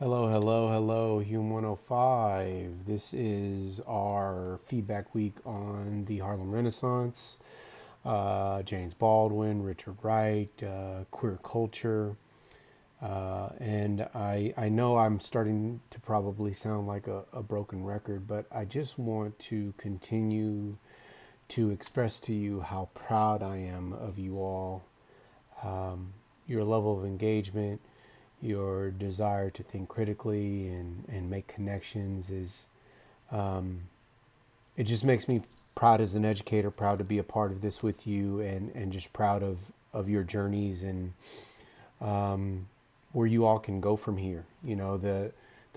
Hello, hello, hello, Hume 105. This is our feedback week on the Harlem Renaissance, James Baldwin, Richard Wright, queer culture. And I know I'm starting to probably sound like a broken record, but I just want to continue to express to you how proud I am of you all, your level of engagement, your desire to think critically and make connections is it just makes me proud as an educator, proud to be a part of this with you, and just proud of your journeys and where you all can go from here. You know, the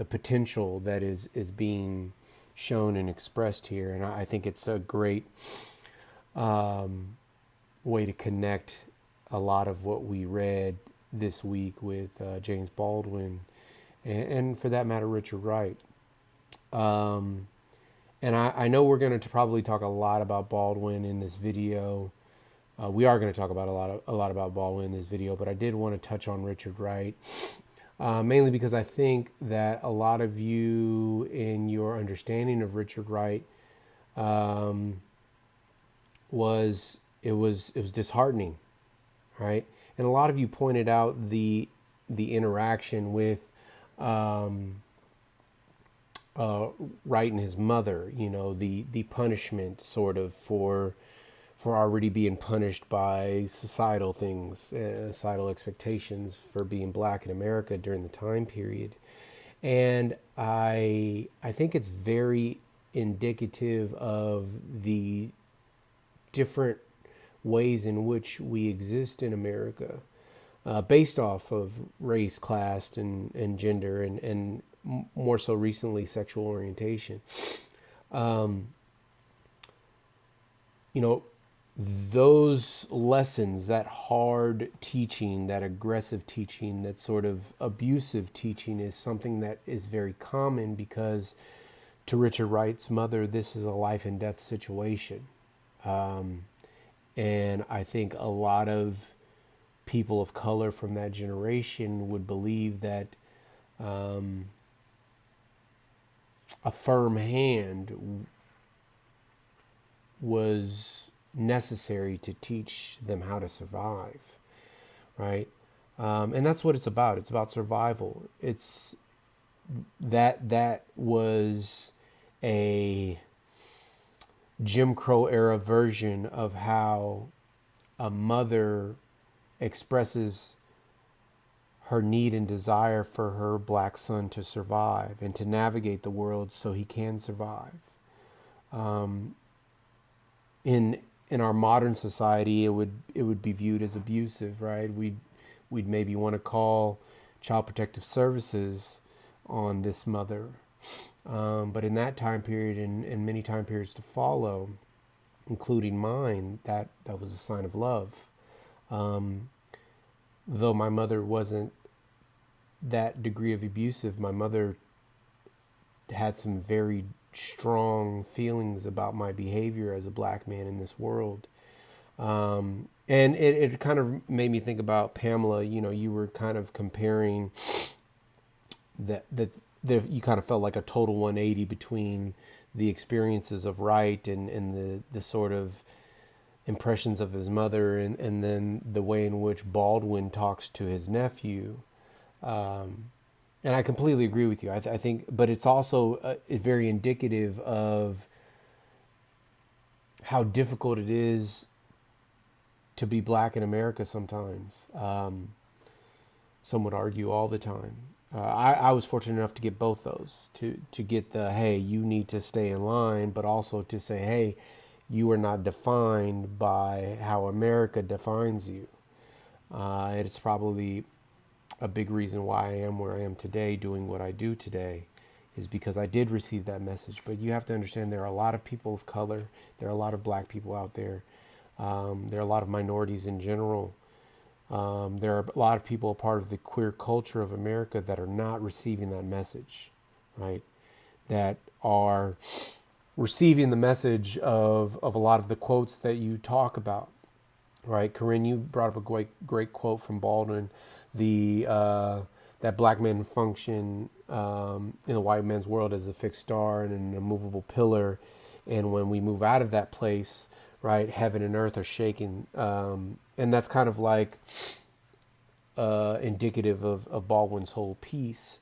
potential that is being shown and expressed here, and I think it's a great way to connect a lot of what we read this week with James Baldwin, and for that matter, Richard Wright. Um, and I know we're going to probably talk a lot about Baldwin in this video. We are going to talk about a lot about Baldwin in this video, but I did want to touch on Richard Wright, mainly because I think that a lot of you, in your understanding of Richard Wright, was disheartening, right? And a lot of you pointed out the interaction with Wright and his mother. You know, the punishment sort of for already being punished by societal things, societal expectations for being black in America during the time period. And I think it's very indicative of the different ways in which we exist in America, based off of race, class, and gender, and more so recently, sexual orientation. You know, those lessons, that hard teaching, that aggressive teaching, that sort of abusive teaching is something that is very common because to Richard Wright's mother, this is a life and death situation. And I think a lot of people of color from that generation would believe that a firm hand was necessary to teach them how to survive, right? And that's what it's about. It's about survival. It's that was a Jim Crow era version of how a mother expresses her need and desire for her black son to survive and to navigate the world so he can survive. In our modern society, it would be viewed as abusive, right? We'd maybe want to call child protective services on this mother. But in that time period and many time periods to follow, including mine, that was a sign of love. Though my mother wasn't that degree of abusive, my mother had some very strong feelings about my behavior as a black man in this world. And it kind of made me think about Pamela. You know, you were kind of comparing that you kind of felt like a total 180 between the experiences of Wright and the sort of impressions of his mother, and then the way in which Baldwin talks to his nephew. And I completely agree with you. I think, but it's also very indicative of how difficult it is to be black in America sometimes. Some would argue all the time. I was fortunate enough to get both those, to get the, hey, you need to stay in line, but also to say, hey, you are not defined by how America defines you. It's probably a big reason why I am where I am today, doing what I do today, is because I did receive that message. But you have to understand there are a lot of people of color, there are a lot of black people out there, there are a lot of minorities in general. There are a lot of people a part of the queer culture of America that are not receiving that message, right? That are receiving the message of a lot of the quotes that you talk about, right? Corinne, you brought up a great quote from Baldwin, the that black men function in the white man's world as a fixed star and an immovable pillar. And when we move out of that place, right, heaven and earth are shaken. And that's kind of like indicative of Baldwin's whole piece,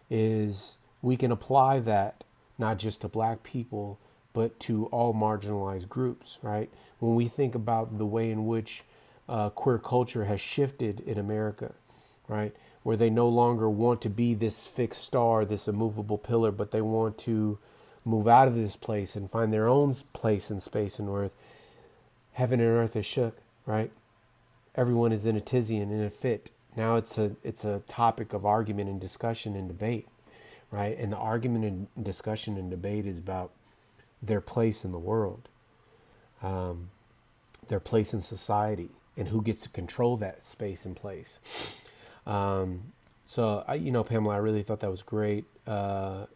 is we can apply that not just to black people, but to all marginalized groups, right? When we think about the way in which queer culture has shifted in America, right? Where they no longer want to be this fixed star, this immovable pillar, but they want to move out of this place and find their own place in space and earth. Heaven and earth is shook, right? Everyone is in a tizzy and in a fit. Now it's a topic of argument and discussion and debate, right? And the argument and discussion and debate is about their place in the world, their place in society, and who gets to control that space and place. So, Pamela, I really thought that was great to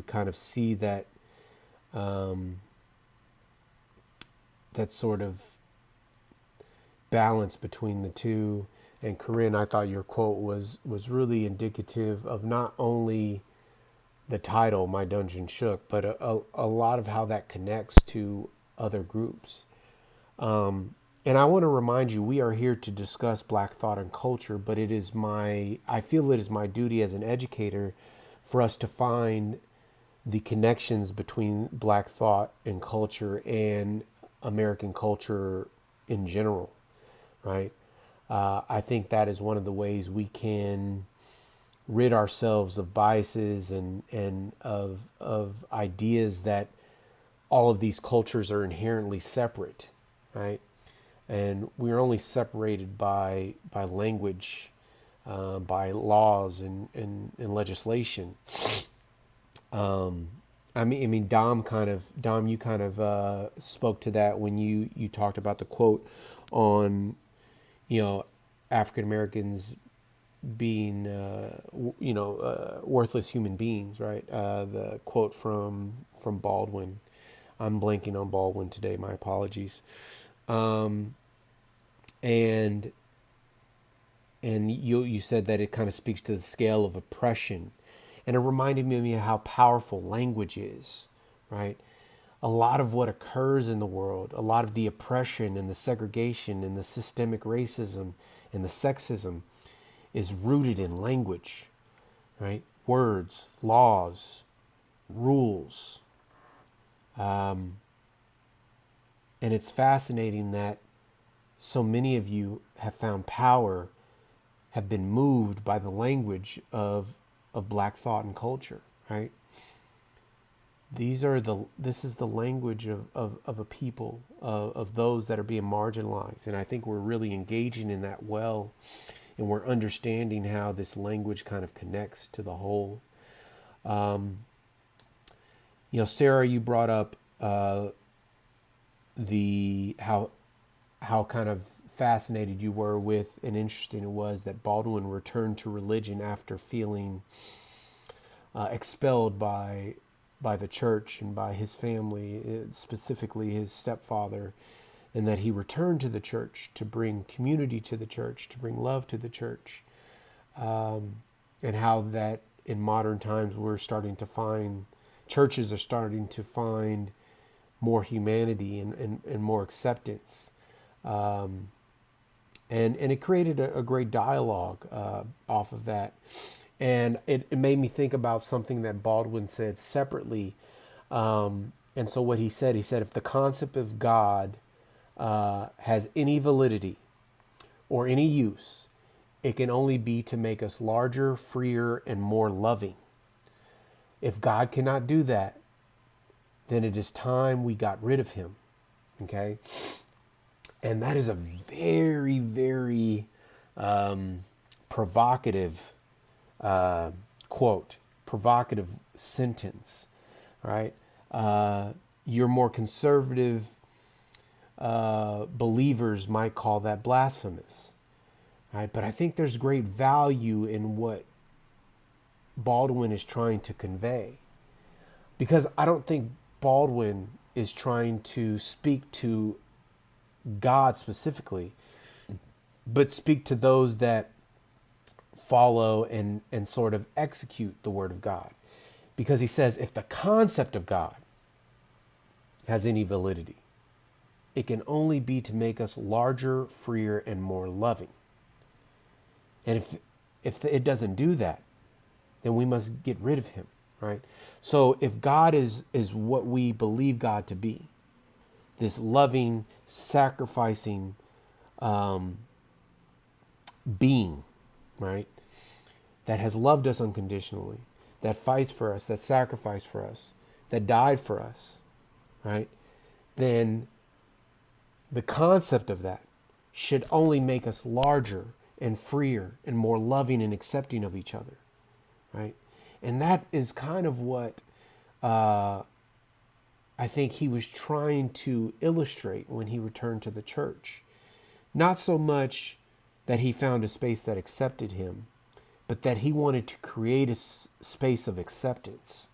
kind of see that that sort of balance between the two. And Corinne, I thought your quote was really indicative of not only the title, My Dungeon Shook, but a lot of how that connects to other groups. And I want to remind you, we are here to discuss Black thought and culture, but I feel it is my duty as an educator for us to find the connections between Black thought and culture and American culture in general, right? I think that is one of the ways we can rid ourselves of biases and of ideas that all of these cultures are inherently separate, right? And we're only separated by language, by laws and legislation. Dom, you kind of spoke to that when you talked about the quote on, African Americans being, worthless human beings, right? The quote from Baldwin. I'm blanking on Baldwin today. My apologies. And you said that it kind of speaks to the scale of oppression, and it reminded me of how powerful language is, right? A lot of what occurs in the world, a lot of the oppression and the segregation and the systemic racism and the sexism is rooted in language, right? Words, laws, rules. And it's fascinating that so many of you have found power, have been moved by the language of Black thought and culture, right? This is the language of a people, of those that are being marginalized. And I think we're really engaging in that well, and we're understanding how this language kind of connects to the whole. Sarah, you brought up how kind of fascinated you were with and interesting it was that Baldwin returned to religion after feeling expelled by the church and by his family, specifically his stepfather, and that he returned to the church to bring community to the church, to bring love to the church, and how that in modern times churches are starting to find more humanity and more acceptance. And it created a great dialogue off of that. And it made me think about something that Baldwin said separately. And so what he said, if the concept of God has any validity or any use, it can only be to make us larger, freer, and more loving. If God cannot do that, then it is time we got rid of him. Okay? And that is a very, very provocative quote, provocative sentence, right? Your more conservative believers might call that blasphemous, right? But I think there's great value in what Baldwin is trying to convey, because I don't think Baldwin is trying to speak to God specifically, but speak to those that follow and sort of execute the word of God. Because he says if the concept of God has any validity, it can only be to make us larger, freer, and more loving. And if it doesn't do that, then we must get rid of him, right? So if God is what we believe God to be, this loving, sacrificing being, right, that has loved us unconditionally, that fights for us, that sacrificed for us, that died for us, right, then the concept of that should only make us larger and freer and more loving and accepting of each other, right? And that is kind of what I think he was trying to illustrate when he returned to the church. Not so much that he found a space that accepted him, but that he wanted to create a space of acceptance.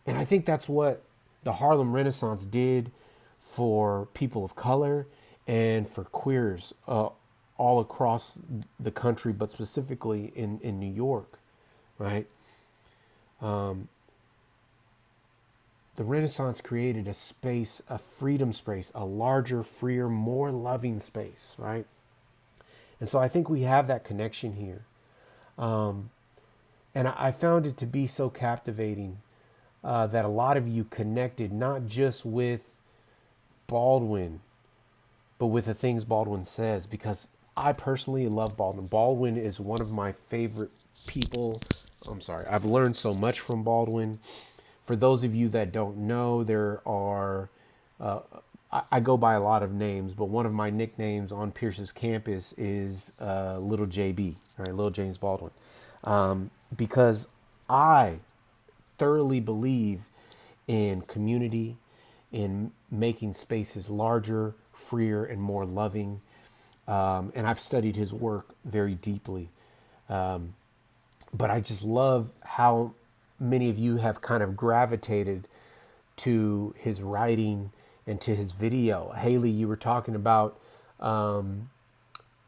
And I think that's what the Harlem Renaissance did for people of color and for queers all across the country, but specifically in New York, right? The Renaissance created a space, a freedom space, a larger, freer, more loving space, right? And so I think we have that connection here. And I found it to be so captivating that a lot of you connected not just with Baldwin, but with the things Baldwin says, because I personally love Baldwin. Baldwin is one of my favorite people. I'm sorry, I've learned so much from Baldwin. For those of you that don't know, there are, I go by a lot of names, but one of my nicknames on Pierce's campus is Little JB, right? Little James Baldwin. Because I thoroughly believe in community, in making spaces larger, freer, and more loving. And I've studied his work very deeply. But I just love how many of you have kind of gravitated to his writing and to his video. Haley, you were talking about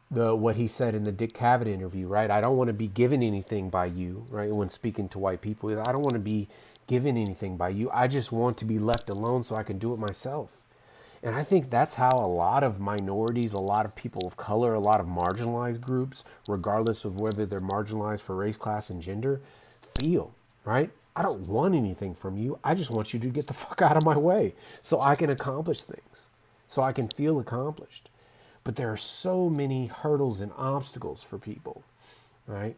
what he said in the Dick Cavett interview, right? I don't want to be given anything by you, right? When speaking to white people, I don't want to be given anything by you. I just want to be left alone so I can do it myself. And I think that's how a lot of minorities, a lot of people of color, a lot of marginalized groups, regardless of whether they're marginalized for race, class, and gender, feel, right? I don't want anything from you. I just want you to get the fuck out of my way so I can accomplish things, so I can feel accomplished. But there are so many hurdles and obstacles for people, right?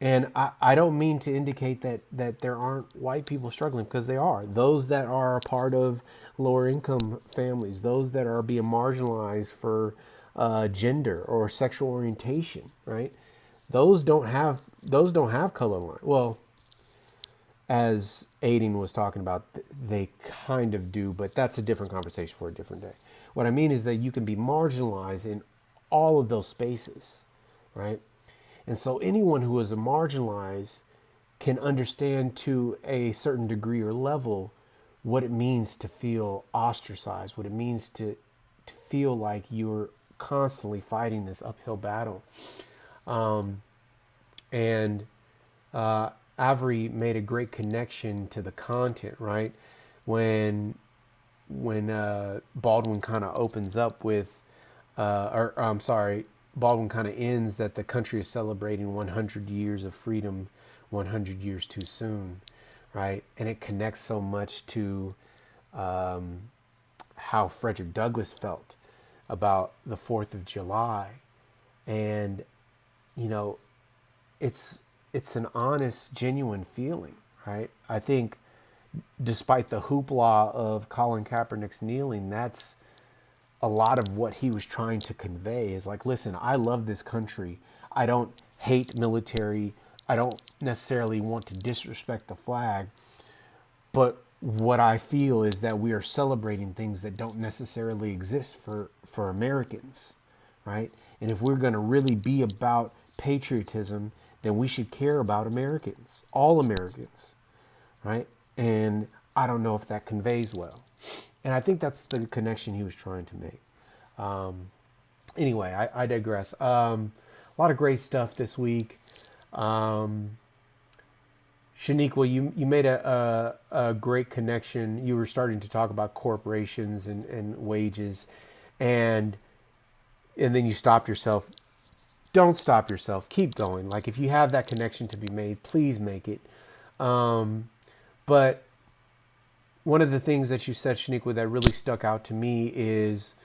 And I don't mean to indicate that there aren't white people struggling, because they are. Those that are a part of lower income families, those that are being marginalized for gender or sexual orientation, right? Those don't have color line. Well, as Aiden was talking about, they kind of do, but that's a different conversation for a different day. What I mean is that you can be marginalized in all of those spaces, right? And so anyone who is marginalized can understand to a certain degree or level what it means to feel ostracized, what it means to feel like you're constantly fighting this uphill battle. And Avery made a great connection to the content, right? When Baldwin kind of opens up with, Baldwin kind of ends that the country is celebrating 100 years of freedom, 100 years too soon, right? And it connects so much to how Frederick Douglass felt about the 4th of July. And, you know, it's an honest, genuine feeling, right? I think despite the hoopla of Colin Kaepernick's kneeling, that's a lot of what he was trying to convey is like, listen, I love this country. I don't hate military. I don't necessarily want to disrespect the flag. But what I feel is that we are celebrating things that don't necessarily exist for Americans, right? And if we're going to really be about patriotism, then we should care about Americans, all Americans, right? And I don't know if that conveys well. And I think that's the connection he was trying to make. Anyway, I digress. A lot of great stuff this week. Shaniqua, you made a great connection. You were starting to talk about corporations and wages, and and then you stopped yourself. Don't stop yourself. Keep going. Like if you have that connection to be made, please make it. But one of the things that you said, Shaniqua, that really stuck out to me is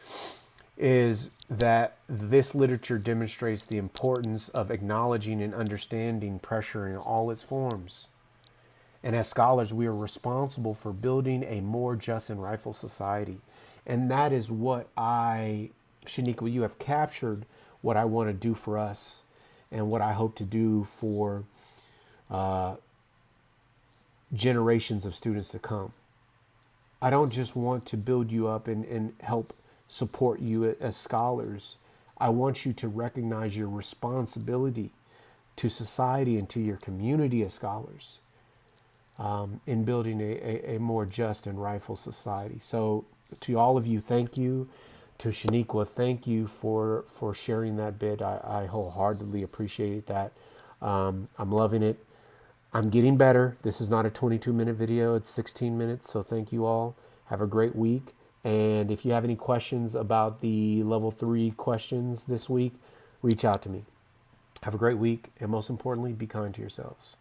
that this literature demonstrates the importance of acknowledging and understanding pressure in all its forms. And as scholars, we are responsible for building a more just and rightful society. And that is what Shaniqua, you have captured what I want to do for us and what I hope to do for generations of students to come. I don't just want to build you up and help support you as scholars. I want you to recognize your responsibility to society and to your community as scholars in building a more just and rightful society. So to all of you, thank you. To Shaniqua, thank you for sharing that bit. I wholeheartedly appreciate that. I'm loving it. I'm getting better. This is not a 22-minute video. It's 16 minutes. So thank you all. Have a great week. And if you have any questions about the level 3 questions this week, reach out to me. Have a great week. And most importantly, be kind to yourselves.